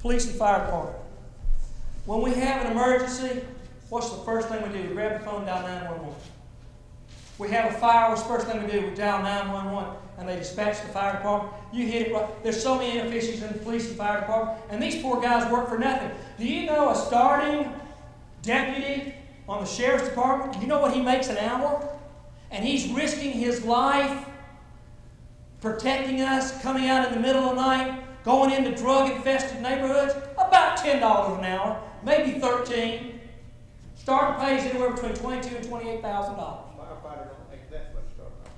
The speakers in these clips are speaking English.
Police and fire department. When we have an emergency, what's the first thing we do? We grab the phone, dial 911. We have a fire, what's the first thing we do? We dial 911 and they dispatch the fire department. You hit it right. There's so many inefficiencies in the police and fire department, and these poor guys work for nothing. Do you know a starting deputy on the sheriff's department, do you know what he makes an hour? And he's risking his life, protecting us, coming out in the middle of the night, going into drug-infested neighborhoods, about $10 an hour, maybe $13. Starting pay is anywhere between $22,000 and $28,000. Firefighter don't make that much starting out.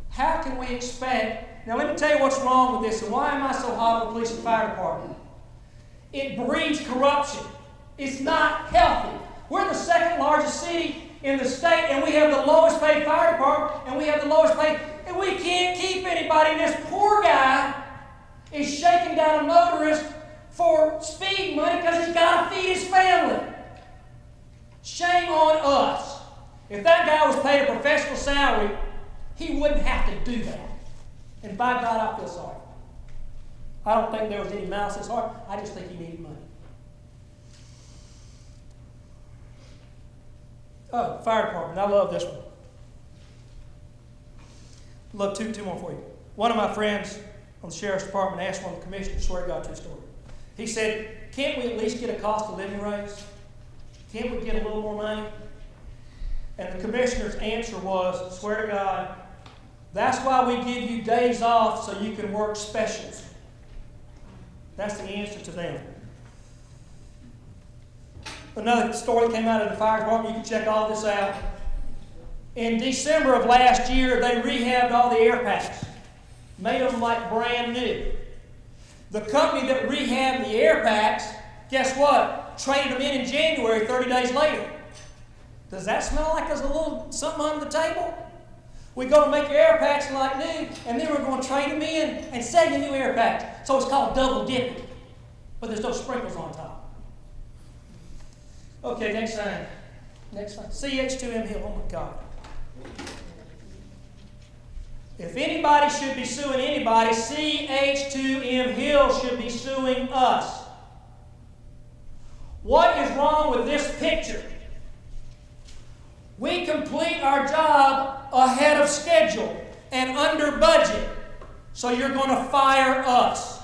How can we expect? Now let me tell you what's wrong with this, and why am I so hot on the police and fire department? It breeds corruption. It's not healthy. We're the second largest city in the state, and we have the lowest paid fire department, and we have the lowest paid, and we can't keep anybody. And this poor guy is shaking down a motorist for speed money because he's got to feed his family. Shame on us. If that guy was paid a professional salary, he wouldn't have to do that. And by God, I feel sorry. I don't think there was any malice in his heart. I just think he needed money. Oh, fire department. I love this one. Love two more for you. One of my friends on the sheriff's department asked one of the commissioners, swear to God, true story. He said, can't we at least get a cost of living raise? Can't we get a little more money? And the commissioner's answer was, swear to God, that's why we give you days off so you can work specials. That's the answer to them. Another story came out of the fire department. You can check all this out. In December of last year, they rehabbed all the air packs, made them like brand new. The company that rehabbed the air packs, guess what? Traded them in January, 30 days later. Does that smell like there's a little something under the table? We go to make your air packs like new, and then we're going to trade them in and sell you new air packs. So it's called double dipping, but there's no sprinkles on top. Okay, next sign. Next sign. CH2M Hill. Oh my God. If anybody should be suing anybody, CH2M Hill should be suing us. What is wrong with this picture? We complete our job ahead of schedule and under budget, so you're going to fire us.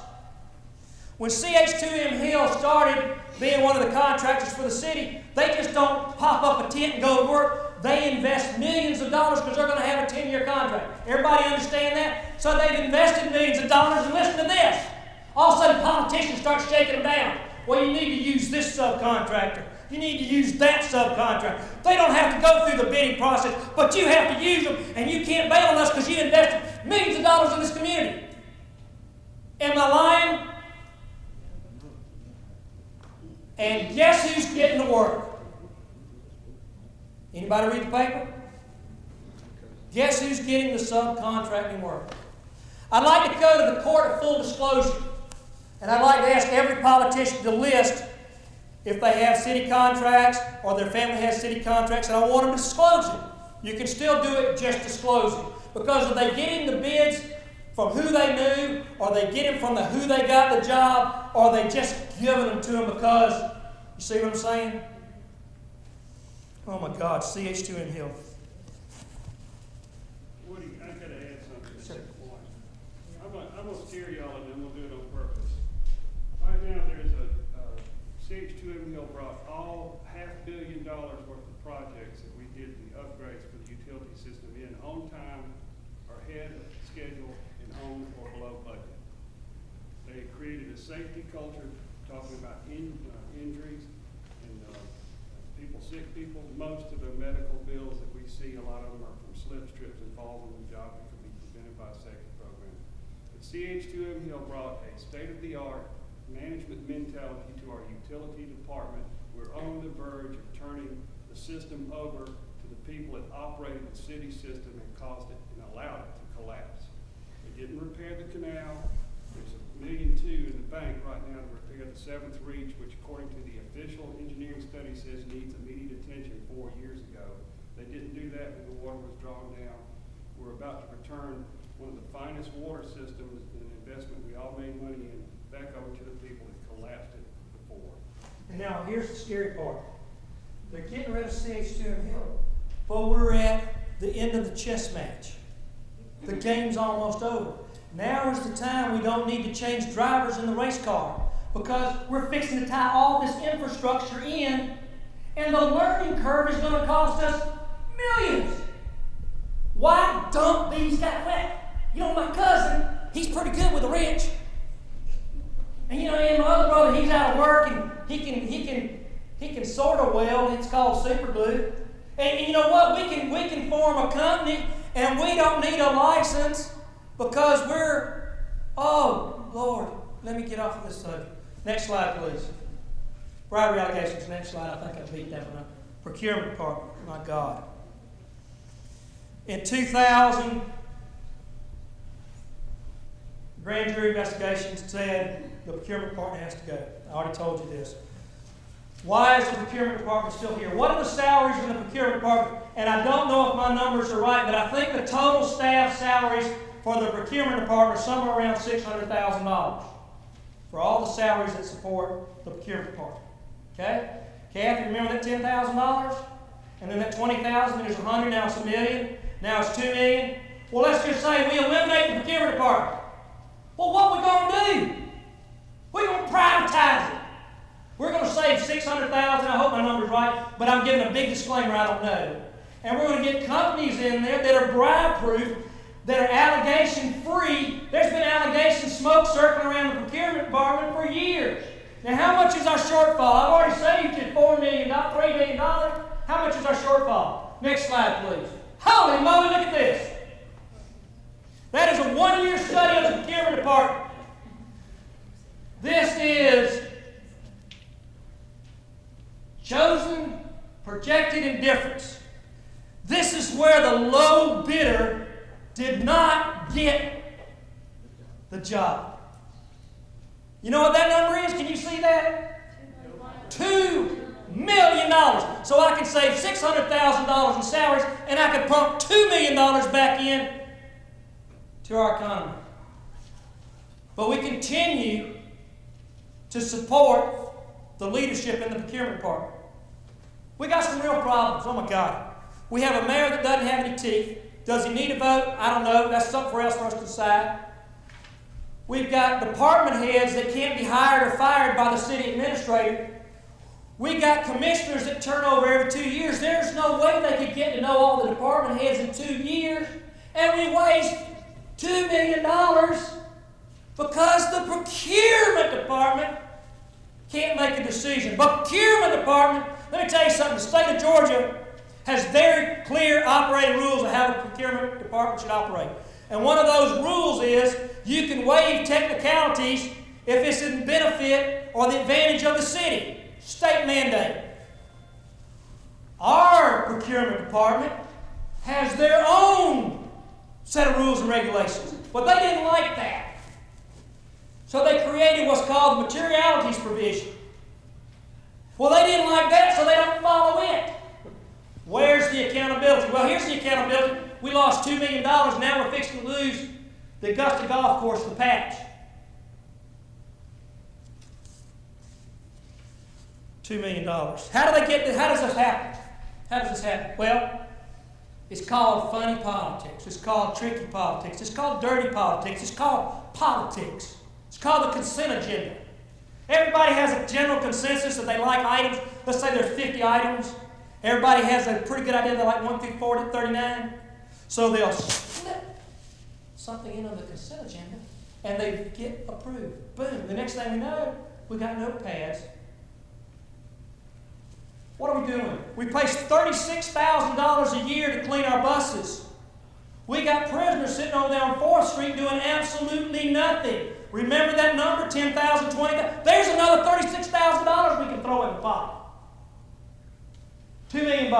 When CH2M Hill started being one of the contractors for the city, they just don't pop up a tent and go to work. They invest millions of dollars because they're going to have a 10-year contract. Everybody understand that? So they've invested millions of dollars, and listen to this. All of a sudden, politicians start shaking them down. Well, you need to use this subcontractor. You need to use that subcontractor. They don't have to go through the bidding process, but you have to use them, and you can't bail on us because you invested millions of dollars in this community. Am I lying? And guess who's getting the work? Anybody read the paper? Guess who's getting the subcontracting work? I'd like to go to the court of full disclosure, and I'd like to ask every politician to list if they have city contracts or their family has city contracts, and I want them to disclose it. You can still do it, just disclose it. Because are they getting the bids from who they knew, or are they getting from the who they got the job, or are they just giving them to them because, you see what I'm saying? Oh my God, CH2M Hill. Woody, I got to add something to Sure. that point. I'm going to steer y'all and then we'll do it on purpose. Right now there's a CH2M Hill brought all $500 million worth of projects that we did the upgrades for the utility system in on time, or ahead of schedule, and on or below budget. They created a safety culture, talking about injuries and sick people. Most of the medical bills that we see, a lot of them are from slip strips and falls on the job that could be prevented by a safety program. But CH2M Hill brought a state-of-the-art management mentality to our utility department. We're on the verge of turning the system over to the people that operated the city system and caused it and allowed it to collapse. They didn't repair the canal. There's $1.2 million in the bank right now to repair the 7th Reach, which according to the official engineering study says needs immediate attention 4 years ago. They didn't do that when the water was drawn down. We're about to return one of the finest water systems, an investment we all made money in, back over to the people that here's the scary part. They're getting rid of CH2M Hill, but we're at the end of the chess match. The game's almost over. Now is the time we don't need to change drivers in the race car because we're fixing to tie all this infrastructure in, and the learning curve is going to cost us millions. Why dump these guys? Well, you know, my cousin, he's pretty good with a wrench. And you know, and my other brother, he's out of work and he can sort of weld. It's called super glue. And you know what? We can form a company and we don't need a license because we're, oh Lord, let me get off of this subject. Next slide, please. Bribery allegations. Next slide. I think I beat that one up. Procurement department. My God. In 2000, grand jury investigations said the procurement department has to go. I already told you this. Why is the procurement department still here? What are the salaries in the procurement department? And I don't know if my numbers are right, but I think the total staff salaries for the procurement department are somewhere around $600,000 for all the salaries that support the procurement department. Okay? Kathy, remember that $10,000? And then that $20,000 is $100,000, now it's $1 million, now it's $2 million. Well, let's just say we eliminate the procurement department. Well, what are we going to do? We're going to privatize it. We're going to save $600,000. I hope my number's right, but I'm giving a big disclaimer, I don't know. And we're going to get companies in there that are bribe-proof, that are allegation-free. There's been allegation smoke circling around the procurement department for years. Now, how much is our shortfall? I've already saved you $4 million, $3 million. How much is our shortfall? Next slide, please. Holy moly, look at this. That is a one-year study of the procurement department. This is chosen, projected indifference. This is where the low bidder did not get the job. You know what that number is? Can you see that? $2 million. So I can save $600,000 in salaries and I can pump $2 million back in to our economy. But we continue to support the leadership in the procurement department. We got some real problems. Oh my God. We have a mayor that doesn't have any teeth. Does he need a vote? I don't know. That's something else for us to decide. We've got department heads that can't be hired or fired by the city administrator. We got commissioners that turn over every 2 years. There's no way they could get to know all the department heads in 2 years. And we waste $2 million because the procurement department can't make a decision. But procurement department, let me tell you something, the state of Georgia has very clear operating rules of how the procurement department should operate. And one of those rules is you can waive technicalities if it's in benefit or the advantage of the city. State mandate. Our procurement department has their own set of rules and regulations. But they didn't like that. So they created what's called the materialities provision. Well, they didn't like that, so they don't follow it. Where's the accountability? Well, here's the accountability. We lost $2 million. Now we're fixing to lose the Augusta Golf Course, the patch. $2 million. How do they get? How does this happen? How does this happen? Well, it's called funny politics. It's called tricky politics. It's called dirty politics. It's called politics. It's called the consent agenda. Everybody has a general consensus that they like items. Let's say there's 50 items. Everybody has a pretty good idea they like 1 through 40, 39. So they'll slip something in on the consent agenda and they get approved. Boom. The next thing we know, we got notepads. What are we doing? We pay $36,000 a year to clean our buses. We got prisoners sitting over there on 4th Street doing absolutely nothing. Remember that number, 10,000, 20,000? There's another $36,000 we can throw in the pot. $2 million.